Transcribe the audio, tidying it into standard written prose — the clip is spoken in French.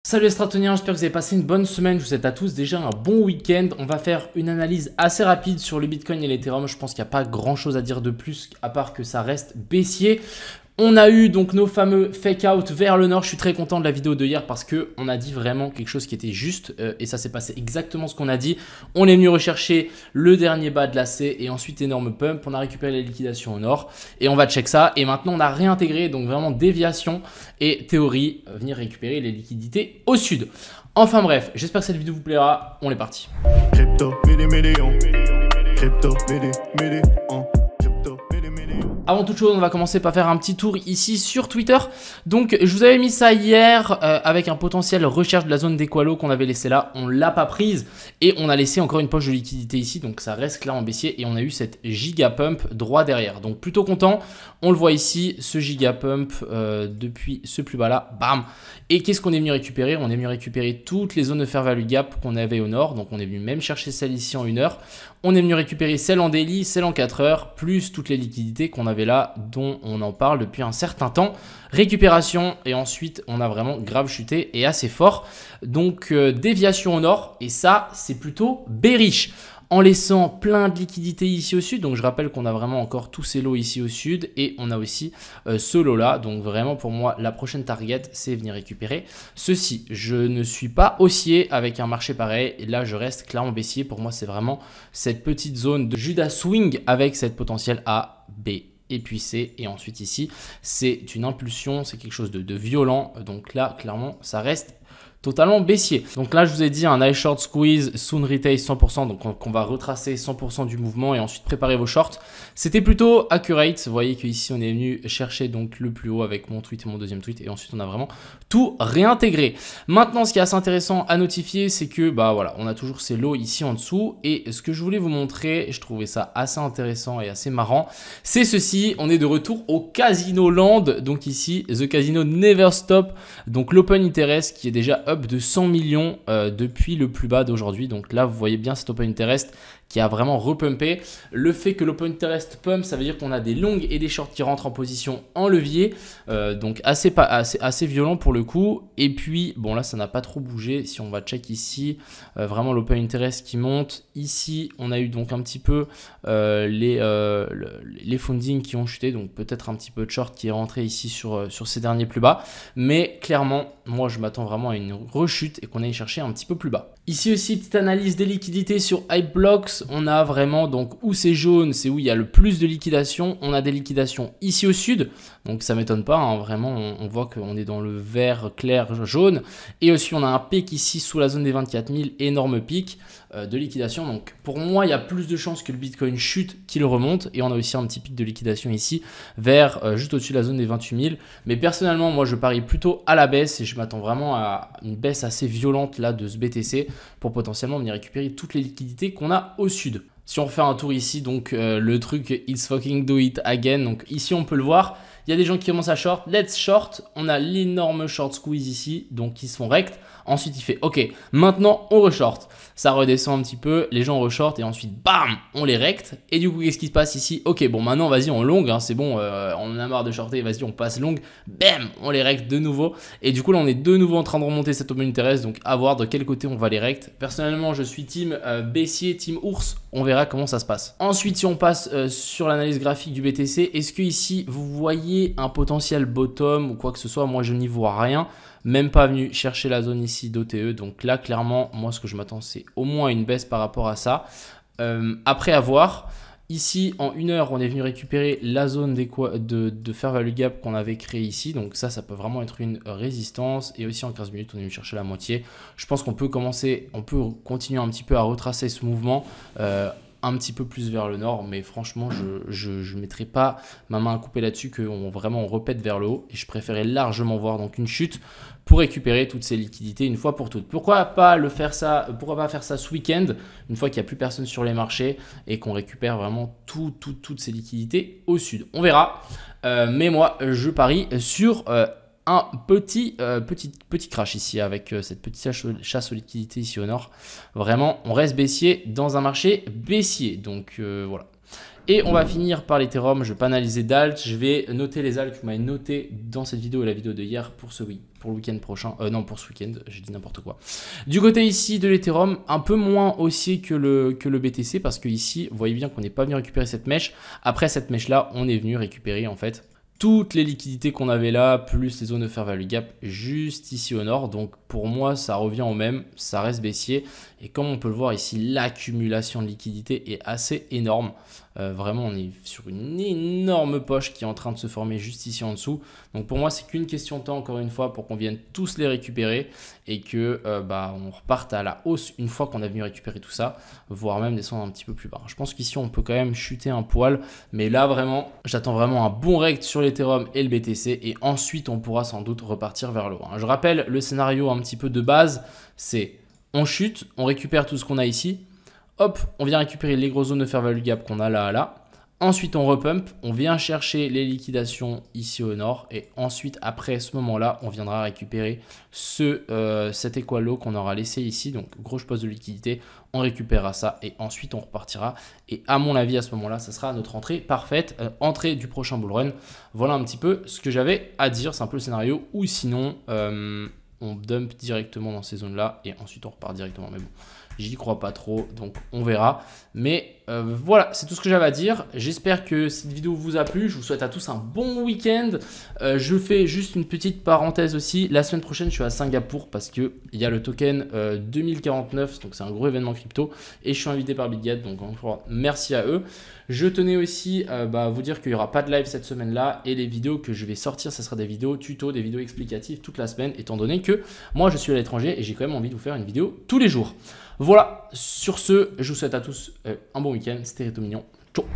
Salut les stratoniens, j'espère que vous avez passé une bonne semaine, je vous souhaite à tous déjà un bon week-end. On va faire une analyse assez rapide sur le Bitcoin et l'Ethereum. Je pense qu'il n'y a pas grand chose à dire de plus à part que ça reste baissier. On a eu donc nos fameux fake out vers le nord. Je suis très content de la vidéo de hier parce qu'on a dit vraiment quelque chose qui était juste et ça s'est passé exactement ce qu'on a dit. On est venu rechercher le dernier bas de la C et ensuite énorme pump. On a récupéré la liquidation au nord et on va check ça. Et maintenant on a réintégré donc vraiment déviation et théorie, venir récupérer les liquidités au sud. Enfin bref, j'espère que cette vidéo vous plaira. On est parti. Crypto, Avant toute chose, on va commencer par faire un petit tour ici sur Twitter. Donc, je vous avais mis ça hier avec un potentiel recherche de la zone d'Equalo qu'on avait laissé là. On ne l'a pas prise et on a laissé encore une poche de liquidité ici. Donc, ça reste clairement baissier et on a eu cette giga pump droit derrière. Donc, plutôt content. On le voit ici, ce giga pump depuis ce plus bas là. Bam! Et qu'est-ce qu'on est venu récupérer? On est venu récupérer toutes les zones de fair value gap qu'on avait au nord. Donc, on est venu même chercher celle ici en 1 heure. On est venu récupérer celle en daily, celle en 4 heures, plus toutes les liquidités qu'on avait là, dont on en parle depuis un certain temps. Récupération et ensuite on a vraiment grave chuté et assez fort. Donc déviation au nord et ça c'est plutôt bearish. En laissant plein de liquidités ici au sud. Donc je rappelle qu'on a vraiment encore tous ces lots ici au sud et on a aussi ce lot là. Donc vraiment pour moi la prochaine target c'est venir récupérer ceci. Je ne suis pas haussier avec un marché pareil et là je reste clairement baissier. Pour moi c'est vraiment cette petite zone de Judas Swing avec cette potentielle A, B et puis C et ensuite ici c'est une impulsion, c'est quelque chose de violent. Donc là clairement ça reste totalement baissier. Donc là, je vous ai dit un high short squeeze, soon retake 100%. Donc on va retracer 100% du mouvement et ensuite préparer vos shorts. C'était plutôt accurate. Vous voyez qu'ici, on est venu chercher donc le plus haut avec mon tweet et mon deuxième tweet. Et ensuite, on a vraiment tout réintégré. Maintenant, ce qui est assez intéressant à notifier, c'est que bah voilà, on a toujours ces lots ici en dessous. Et ce que je voulais vous montrer, et je trouvais ça assez intéressant et assez marrant, c'est ceci. On est de retour au Casino Land. Donc ici, The Casino Never Stop. Donc l'open interest qui est déjà up de 100 millions depuis le plus bas d'aujourd'hui. Donc là, vous voyez bien cet open interest qui a vraiment repumpé. Le fait que l'open interest pump, ça veut dire qu'on a des longues et des shorts qui rentrent en position en levier. Donc assez violent pour le coup. Et puis, bon là, ça n'a pas trop bougé. Si on va check ici, vraiment l'open interest qui monte. Ici, on a eu donc un petit peu les fundings qui ont chuté. Donc peut-être un petit peu de short qui est rentré ici sur ces derniers plus bas. Mais clairement, moi, je m'attends vraiment à une rechute et qu'on aille chercher un petit peu plus bas. Ici aussi, petite analyse des liquidités sur Hypeblocks. On a vraiment donc où c'est jaune, c'est où il y a le plus de liquidation. On a des liquidations ici au sud, donc ça m'étonne pas. Hein, vraiment, on voit qu'on est dans le vert clair jaune. Et aussi, on a un pic ici sous la zone des 24 000, énorme pic de liquidation. Donc pour moi, il y a plus de chances que le Bitcoin chute qu'il remonte. Et on a aussi un petit pic de liquidation ici vers juste au-dessus de la zone des 28 000. Mais personnellement, moi, je parie plutôt à la baisse et je m'attends vraiment à une baisse assez violente là de ce BTC pour potentiellement venir récupérer toutes les liquidités qu'on a au sud. Si on refait un tour ici, donc le truc It's fucking do it again. Donc ici, on peut le voir. Il y a des gens qui commencent à short. Let's short. On a l'énorme short squeeze ici, donc ils se font rect. Ensuite, il fait OK. Maintenant, on reshort. Ça redescend un petit peu. Les gens reshort et ensuite, bam, on les rect. Et du coup, qu'est-ce qui se passe ici? OK, bon, maintenant, vas-y, on long. Hein, c'est bon, on en a marre de shorter. Vas-y, on passe long. Bam, on les rect de nouveau. Et du coup, là, on est de nouveau en train de remonter cette open interest. Donc, à voir de quel côté on va les rect. Personnellement, je suis team baissier, team ours. On verra comment ça se passe. Ensuite, si on passe sur l'analyse graphique du BTC, est-ce que ici, vous voyez un potentiel bottom ou quoi que ce soit? Moi, je n'y vois rien. Même pas venu chercher la zone ici d'OTE. Donc là, clairement, moi, ce que je m'attends, c'est au moins une baisse par rapport à ça. Après avoir, ici, en 1 heure, on est venu récupérer la zone de fair value gap qu'on avait créée ici. Donc ça peut vraiment être une résistance. Et aussi, en 15 minutes, on est venu chercher la moitié. Je pense qu'on peut continuer un petit peu à retracer ce mouvement. Un petit peu plus vers le nord, mais franchement, je ne mettrai pas ma main à couper là-dessus, qu'on vraiment on repète vers le haut. Et je préférais largement voir donc une chute pour récupérer toutes ces liquidités une fois pour toutes. Pourquoi pas faire ça ce week-end, une fois qu'il n'y a plus personne sur les marchés et qu'on récupère vraiment toutes ces liquidités au sud. On verra, mais moi, je parie sur un petit crash ici avec cette petite chasse aux liquidités ici au nord. Vraiment, on reste baissier dans un marché baissier. Donc voilà. Et on va finir par l'Ethereum. Je ne vais pas analyser d'alt. Je vais noter les alts que vous m'avez noté dans cette vidéo et la vidéo de hier pour le week-end prochain. Non, pour ce week-end, j'ai dit n'importe quoi. Du côté ici de l'Ethereum, un peu moins haussier que le BTC parce que ici, vous voyez bien qu'on n'est pas venu récupérer cette mèche. Après cette mèche-là, on est venu récupérer en fait toutes les liquidités qu'on avait là, plus les zones de fair value gap juste ici au nord. Donc pour moi, ça revient au même, ça reste baissier. Et comme on peut le voir ici, l'accumulation de liquidités est assez énorme. Vraiment, on est sur une énorme poche qui est en train de se former juste ici en dessous. Donc pour moi, c'est qu'une question de temps, encore une fois, pour qu'on vienne tous les récupérer et que on reparte à la hausse une fois qu'on a venu récupérer tout ça, voire même descendre un petit peu plus bas. Je pense qu'ici, on peut quand même chuter un poil. Mais là, vraiment, j'attends vraiment un bon rect sur l'Ethereum et le BTC. Et ensuite, on pourra sans doute repartir vers le haut. Je rappelle le scénario un petit peu de base, c'est on chute, on récupère tout ce qu'on a ici. Hop, on vient récupérer les grosses zones de fair value gap qu'on a là. Ensuite, on repump, on vient chercher les liquidations ici au nord. Et ensuite, après ce moment-là, on viendra récupérer cet equal low qu'on aura laissé ici. Donc, grosse pause de liquidité, on récupérera ça et ensuite, on repartira. Et à mon avis, à ce moment-là, ça sera notre entrée parfaite, entrée du prochain bull run. Voilà un petit peu ce que j'avais à dire. C'est un peu le scénario. Ou sinon, on dump directement dans ces zones-là et ensuite, on repart directement. Mais bon. J'y crois pas trop, donc on verra. Mais voilà, c'est tout ce que j'avais à dire. J'espère que cette vidéo vous a plu. Je vous souhaite à tous un bon week-end. Je fais juste une petite parenthèse aussi. La semaine prochaine, je suis à Singapour parce qu'il y a le token 2049. Donc c'est un gros événement crypto. Et je suis invité par BitGet. Donc encore merci à eux. Je tenais aussi à vous dire qu'il n'y aura pas de live cette semaine-là. Et les vidéos que je vais sortir, ce sera des vidéos tuto, des vidéos explicatives toute la semaine. Étant donné que moi, je suis à l'étranger et j'ai quand même envie de vous faire une vidéo tous les jours. Voilà, sur ce, je vous souhaite à tous un bon week-end. C'était Reto Mignon. Ciao.